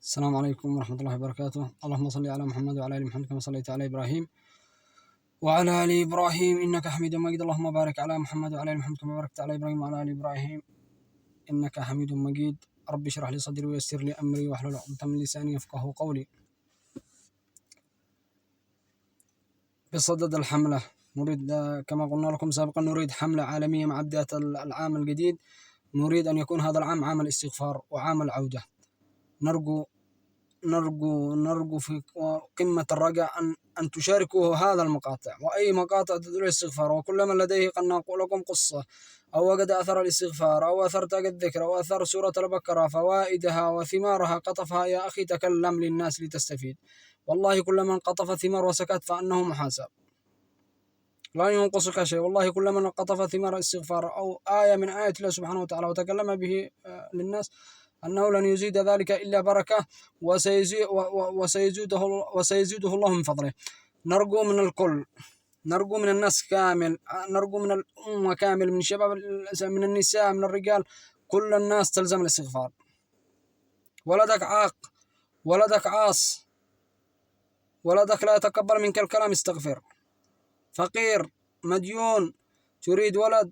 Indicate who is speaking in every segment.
Speaker 1: السلام عليكم ورحمة الله وبركاته. اللهم صل على محمد وعلى آل محمد كما صليت على إبراهيم وعلى آل إبراهيم إنك حميد مجيد. اللهم بارك على محمد وعلى آل محمد كما باركت على إبراهيم وعلى آل إبراهيم إنك حميد مجيد. رب اشرح لي صدري ويسر لي أمري واحلل عقدة من لساني يفقهوا قولي. بصدد الحملة نريد كما قلنا لكم سابقا نريد حملة عالمية مع بداية العام الجديد. نريد أن يكون هذا العام عام الاستغفار وعام العودة. نرجو في قمة الرجاء أن تشاركوا هذا المقاطع وأي مقاطع تدل الاستغفار، وكل من لديه قد نقول لكم قصة أو وجد أثر الاستغفار أو أثر تاج الذكر أو أثر سورة البقرة فوائدها وثمارها قطفها يا أخي تكلم للناس لتستفيد. والله كل من قطف ثمار وسكت فأنه محاسب لا ينقصك شيء. والله كل من قطف ثمار الاستغفار أو آية من آيات الله سبحانه وتعالى وتكلم به للناس أنه لن يزيد ذلك إلا بركة وسيزيده الله من فضله. نرجو من الكل، نرجو من الناس كامل، نرجو من الأمة كامل، من الشباب، من النساء، من الرجال، كل الناس تلزم الاستغفار. ولدك عاق، ولدك عاص، ولدك لا يتقبل منك الكلام استغفر. فقير، مديون، تريد ولد،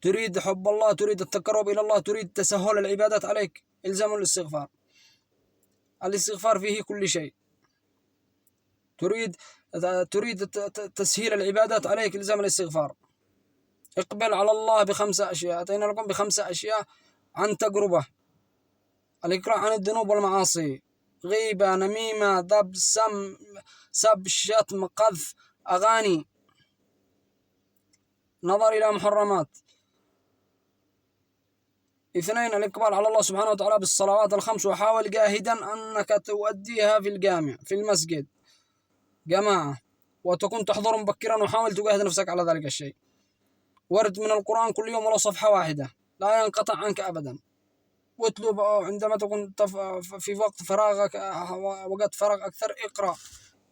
Speaker 1: تريد حب الله، تريد التقرب إلى الله، تريد تسهل العبادات عليك، الزم الاستغفار. الاستغفار فيه كل شيء. تريد تسهيل العبادات عليك، الزم الاستغفار. اقبل على الله ب5 أشياء، أتينا لكم ب5 أشياء عن تجربة: الإقلاع عن الذنوب والمعاصي، غيبة، نميمة، ذب، سب، شتم، قذف، أغاني، نظر إلى محرمات. 2 الإقبال على الله سبحانه وتعالى بالصلوات ال5، وحاول جاهدا أنك تؤديها في الجامع في المسجد جماعة، وتكون تحضر مبكرا، وحاول تجاهد نفسك على ذلك الشيء. ورد من القرآن كل يوم ولو صفحة واحدة لا ينقطع عنك أبدا. واطلب عندما تكون في وقت فراغك، وقت فراغ أكثر،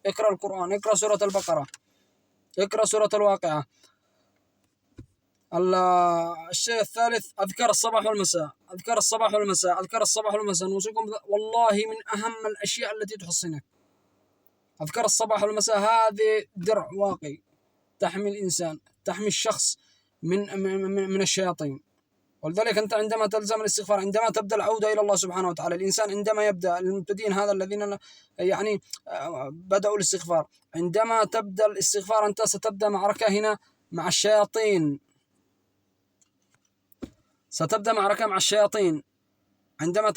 Speaker 1: اقرأ القرآن، اقرأ سورة البقرة، اقرأ سورة الواقعة. الشيء الثالث أذكار الصباح والمساء، أذكار الصباح والمساء، أذكار الصباح والمساء. نوصيكم والله من أهم الأشياء التي تحصنك أذكار الصباح والمساء. هذه درع واقي تحمي الإنسان، تحمي الشخص من الشياطين. ولذلك أنت عندما تلزم الاستغفار، عندما تبدأ العودة إلى الله سبحانه وتعالى، الإنسان عندما يبدأ، المبتدئين هذا الذين يعني بدأوا الاستغفار، عندما تبدأ الاستغفار أنت ستبدأ معركة هنا مع الشياطين، ستبدأ معركة مع الشياطين. عندما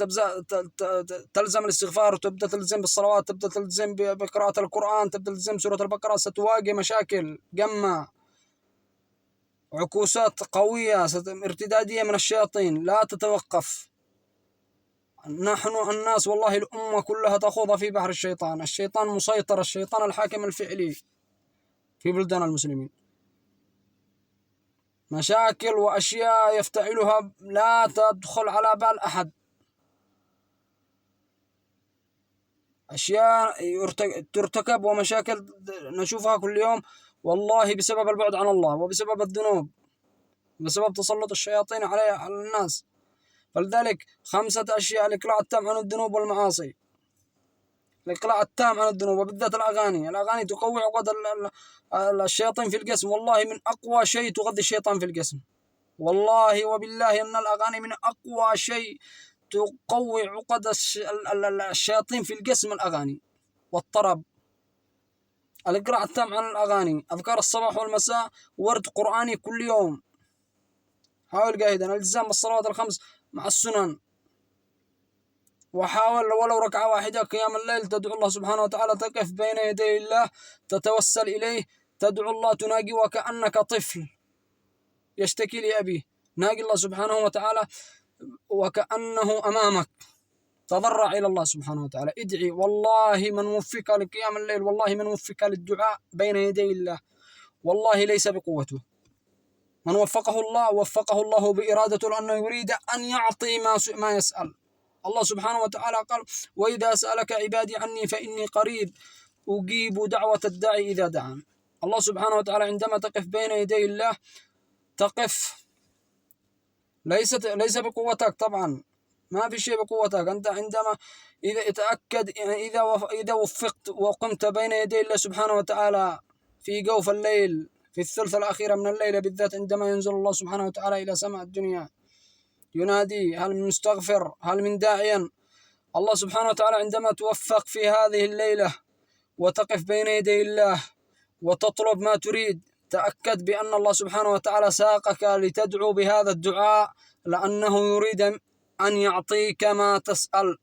Speaker 1: تلزم الاستغفار وتبدأ تلزم بالصلوات، تبدأ تلزم بقراءة القرآن، تبدأ تلزم سورة البقرة، ستواجه مشاكل جمة، عكوسات قوية ارتدادية من الشياطين. لا تتوقف. نحن الناس والله الأمة كلها تخوض في بحر الشيطان. الشيطان مسيطر، الشيطان الحاكم الفعلي في بلدان المسلمين. مشاكل وأشياء يفتعلها لا تدخل على بال أحد، أشياء ترتكب ومشاكل نشوفها كل يوم، والله بسبب البعد عن الله وبسبب الذنوب، بسبب تسلط الشياطين على الناس. فلذلك 5 أشياء: الإقلاع التام عن الذنوب والمعاصي، الإقلاع التام عن الذنوب، وبالذات الأغاني تقوي عقد الشياطين في الجسم. والله من أقوى شيء تغذي الشيطان في الجسم، والله وبالله أن الأغاني من أقوى شيء تقوي عقد الشياطين في الجسم، الأغاني والطرب. الإقلاع التام عن الأغاني، أذكار الصباح والمساء، ورد قرآني كل يوم، حاول جاهدا، الالتزام بالصلوات ال5 مع السنن، وحاول ولو ركعة واحدة قيام الليل، تدعو الله سبحانه وتعالى، تقف بين يدي الله، تتوسل إليه، تدعو الله، تناجي وكأنك طفل يشتكي لأبيه، ناجي الله سبحانه وتعالى وكأنه أمامك، تضرع إلى الله سبحانه وتعالى، ادعي. والله من وفق لقيام الليل، والله من وفق للدعاء بين يدي الله، والله ليس بقوته. من وفقه الله وفقه الله بإرادته، لأنه يريد أن يعطي ما يسأل. الله سبحانه وتعالى قال: وإذا سألك عبادي عني فإني قريب أجيب دعوة الداعي إذا دعان. الله سبحانه وتعالى عندما تقف بين يدي الله تقف ليس بقوتك طبعا، ما في شيء بقوتك. أنت عندما إذا اتأكد يعني إذا وفقت وقمت بين يدي الله سبحانه وتعالى في جوف الليل في الثلث الأخير من الليل بالذات، عندما ينزل الله سبحانه وتعالى إلى سماء الدنيا ينادي هل من مستغفر هل من داعيا، الله سبحانه وتعالى عندما توفق في هذه الليلة وتقف بين يدي الله وتطلب ما تريد، تأكد بأن الله سبحانه وتعالى ساقك لتدعو بهذا الدعاء، لأنه يريد أن يعطيك ما تسأل.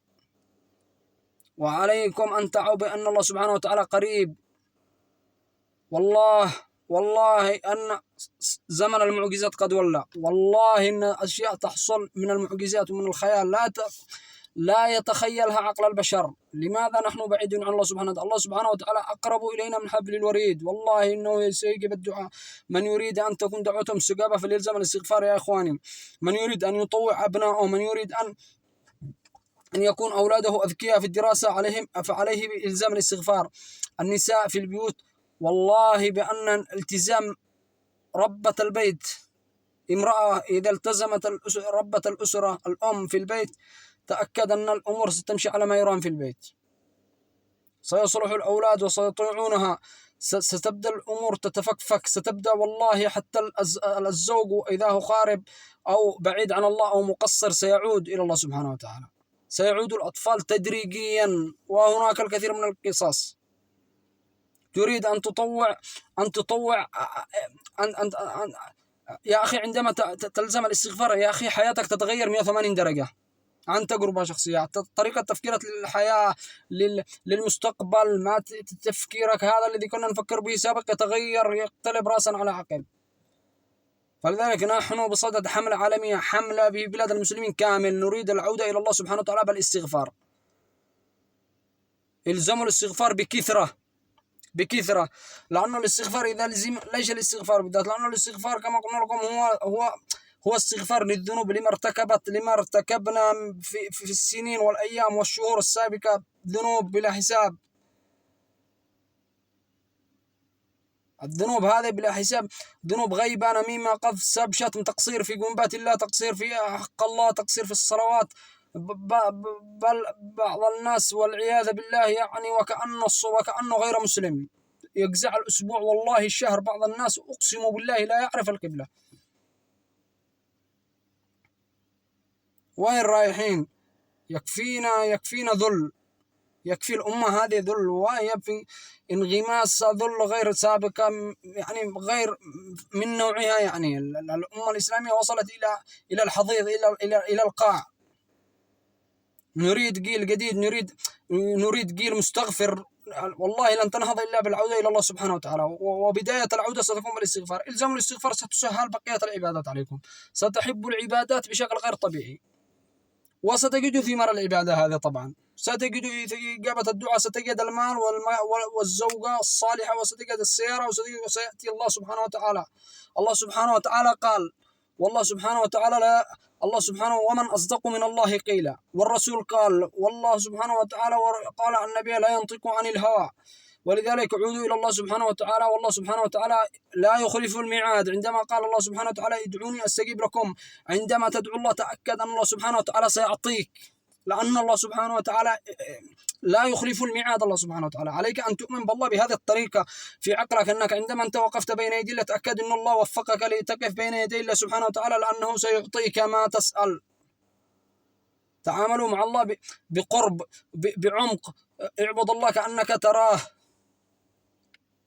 Speaker 1: وعليكم أن تعوا بأن الله سبحانه وتعالى قريب. والله أن زمن المعجزات قد ولى، والله إن أشياء تحصل من المعجزات ومن الخيال لا يتخيلها عقل البشر. لماذا نحن بعيدون عن الله سبحانه وتعالى؟ الله سبحانه وتعالى أقرب إلينا من حبل الوريد. والله إنه سيجيب الدعاء. من يريد أن تكون دعوتهم استجابة فليلزم الاستغفار يا إخواني. من يريد أن يطوع أبنائه، من يريد أن يكون أولاده أذكياء في الدراسة فعليه بإلزام الاستغفار. النساء في البيوت، والله بأن التزام ربة البيت، امرأة إذا التزمت ربة الأسرة الأم في البيت، تأكد أن الأمور ستمشي على ما يرام في البيت، سيصلح الأولاد وسيطيعونها، ستبدأ الأمور تتفكفك، ستبدأ والله حتى الزوج إذا هو خارب أو بعيد عن الله أو مقصر سيعود إلى الله سبحانه وتعالى، سيعود الأطفال تدريجيا. وهناك الكثير من القصص. تريد أن تطوع يا أخي، عندما تلزم الاستغفار يا أخي حياتك تتغير 180 درجة عن تجربة شخصية. طريقة تفكيرك للحياة للمستقبل، ما تفكيرك هذا الذي كنا نفكر به سابق يتغير، يقتلب رأسا على عقب. فلذلك نحن بصدد حملة عالمية، حملة في بلاد المسلمين كامل، نريد العودة إلى الله سبحانه وتعالى بالاستغفار. الزموا الاستغفار بكثرة، لأنه الاستغفار إذا لزم، ليش الاستغفار بالذات؟ لأنه الاستغفار كما قلنا لكم هو استغفار للذنوب لما ارتكبنا في السنين والأيام والشهور السابقة، ذنوب بلا حساب. الذنوب هذه بلا حساب، ذنوب غيبة، نميمة، قذف، سب، شتم، تقصير في قنبات الله، تقصير في حق الله، تقصير في الصلوات. بل بعض الناس والعياذ بالله يعني وكأنه غير مسلم، يجزع الأسبوع والله الشهر. بعض الناس أقسم بالله لا يعرف القبلة. وين رايحين؟ يكفينا ذل، يكفي الأمة هذه ذل، ويكفي انغماس ذل غير سابق، يعني غير من نوعها. يعني الأمة الإسلامية وصلت إلى الحضيض، إلى القاع. نريد جيل جديد، نريد جيل مستغفر. والله لن تنهض إلا بالعودة إلى الله سبحانه وتعالى، وبداية العودة ستكون بالاستغفار. إلزام الاستغفار ستسهل بقية العبادات عليكم، ستحب العبادات بشكل غير طبيعي، وستجد ثمار العبادة هذه طبعا. ستجد إجابة الدعاء، ستجد المال والزوجة الصالحة، وستجد السيارة، وسيأتي الله سبحانه وتعالى. الله سبحانه وتعالى قال، والله سبحانه وتعالى الله سبحانه ومن أصدق من الله قيلا. والرسول قال، والله سبحانه وتعالى قال عن النبي لا ينطق عن الهوى. ولذلك عودوا إلى الله سبحانه وتعالى، والله سبحانه وتعالى لا يخلف الميعاد. عندما قال الله سبحانه وتعالى ادعوني أستجيب لكم، عندما تدعو الله تأكد أن الله سبحانه وتعالى سيعطيك، لأن الله سبحانه وتعالى لا يخلف الميعاد. الله سبحانه وتعالى عليك أن تؤمن بالله بهذه الطريقة في عقلك، أنك عندما أنت وقفت بين يدي الله تأكد أن الله وفقك لتقف بين يدي الله سبحانه وتعالى، لأنه سيعطيك ما تسأل. تعاملوا مع الله بقرب، بعمق، اعبد الله كأنك تراه.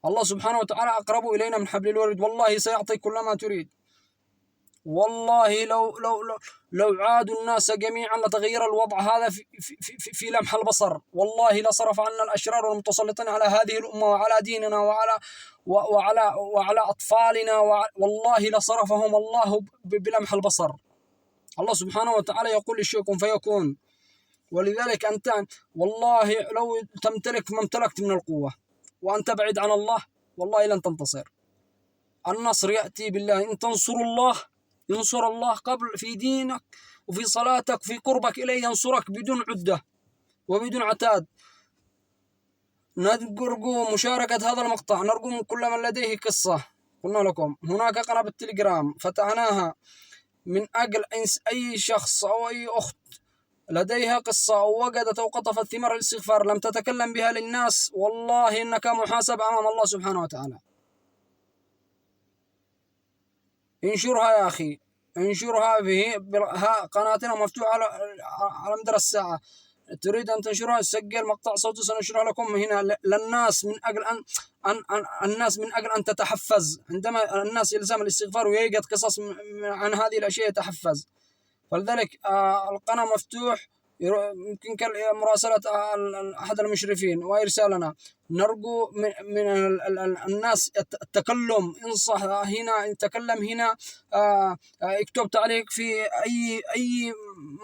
Speaker 1: الله سبحانه وتعالى أقرب إلينا من حبل الوريد، والله سيعطيك كل ما تريد. والله لو عادوا الناس جميعا لتغير الوضع هذا في لمح البصر. والله لصرف عنا الأشرار والمتسلطين على هذه الأمة وعلى ديننا وعلى أطفالنا، والله لصرفهم الله بلمح البصر. الله سبحانه وتعالى يقول للشيء كن فيكون. ولذلك أنت والله لو تمتلك ما امتلكت من القوة وأنت بعيد عن الله، والله لن تنتصر. النصر يأتي بالله. إن تنصروا الله ينصر الله قبل في دينك وفي صلاتك في قربك إليه، ينصرك بدون عدة وبدون عتاد. نرجو مشاركة هذا المقطع، نرجو من كل من لديه قصة. قلنا لكم هناك قناة بالتليجرام فتحناها من أجل أي شخص أو أي أخت لديها قصة ووجدت أو قطفت ثمار الاستغفار لم تتكلم بها للناس، والله إنك محاسب أمام الله سبحانه وتعالى. انشرها يا أخي، انشرها قناتنا مفتوحة على مدار الساعة. تريد أن تنشرها سجل مقطع صوتي سننشرها لكم هنا للناس، من أجل الناس من أجل أن تتحفز. عندما الناس يلزم الاستغفار ويجد قصص عن هذه الأشياء يتحفز. فلذلك القناة مفتوح، يمكنك مراسلة أحد المشرفين وإرسالنا. نرجو من الناس التكلم، انصح هنا، تكلم هنا، اكتب تعليق في أي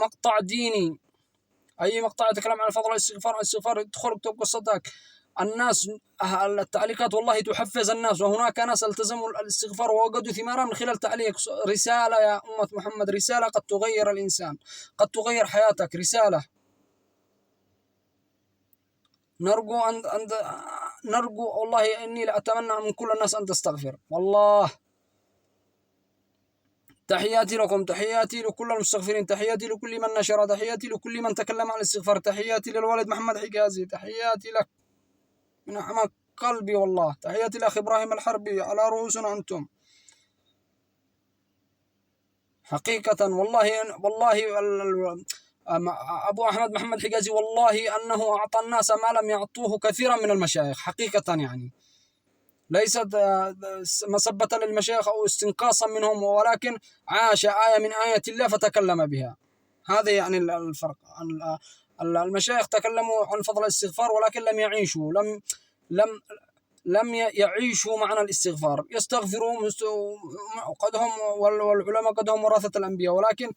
Speaker 1: مقطع ديني، أي مقطع يتكلم عن فضل الاستغفار ادخل اكتب قصتك. الناس التعليقات والله تحفز الناس، وهناك ناس التزموا الاستغفار ووجدوا ثمارا من خلال تعليق. رسالة يا أمة محمد، رسالة قد تغير الإنسان، قد تغير حياتك، رسالة. نرجو والله إني لأتمنى من كل الناس أن تستغفر والله. تحياتي لكم، تحياتي لكل المستغفرين، تحياتي لكل من نشر، تحياتي لكل من تكلم عن الاستغفار، تحياتي للوالد محمد حجازي، تحياتي لك من أعماق قلبي والله، تحياتي لأخ إبراهيم الحربي، على رؤوسنا أنتم حقيقة. والله أبو أحمد محمد حجازي والله أنه أعطى الناس ما لم يعطوه كثيرا من المشايخ حقيقة، يعني ليست مسبة للمشايخ أو استنقاصا منهم، ولكن عاش آية من آيات الله فتكلم بها. هذا يعني الفرق. المشايخ تكلموا عن فضل الاستغفار ولكن لم يعيشوا، لم لم يعيشوا معنى الاستغفار. يستغفرون قدهم، والعلماء قدهم ورثة الأنبياء، ولكن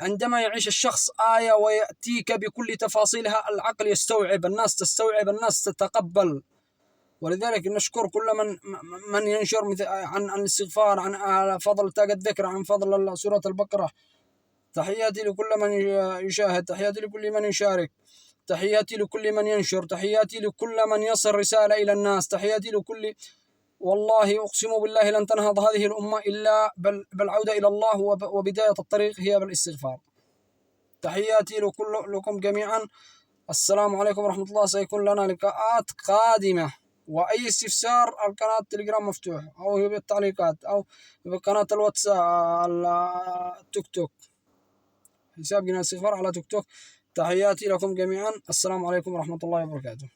Speaker 1: عندما يعيش الشخص آية ويأتيك بكل تفاصيلها، العقل يستوعب، الناس تستوعب، الناس تتقبل. ولذلك نشكر كل من ينشر عن الاستغفار، عن فضل تاج الذكر، عن فضل سورة البقرة. تحياتي لكل من يشاهد، تحياتي لكل من يشارك، تحياتي لكل من ينشر، تحياتي لكل من يصل رسالة إلى الناس، تحياتي لكل. والله أقسم بالله لن تنهض هذه الأمة إلا بالعودة إلى الله، وبداية الطريق هي بالاستغفار. تحياتي لكم جميعا. السلام عليكم ورحمة الله. سيكون لنا لقاءات قادمة، وأي استفسار القناة التليجرام مفتوح، أو بالتعليقات، أو بقناة الواتساب، التيك توك، حساب قناة الاستغفار على تيك توك. تحياتي لكم جميعا. السلام عليكم ورحمة الله وبركاته.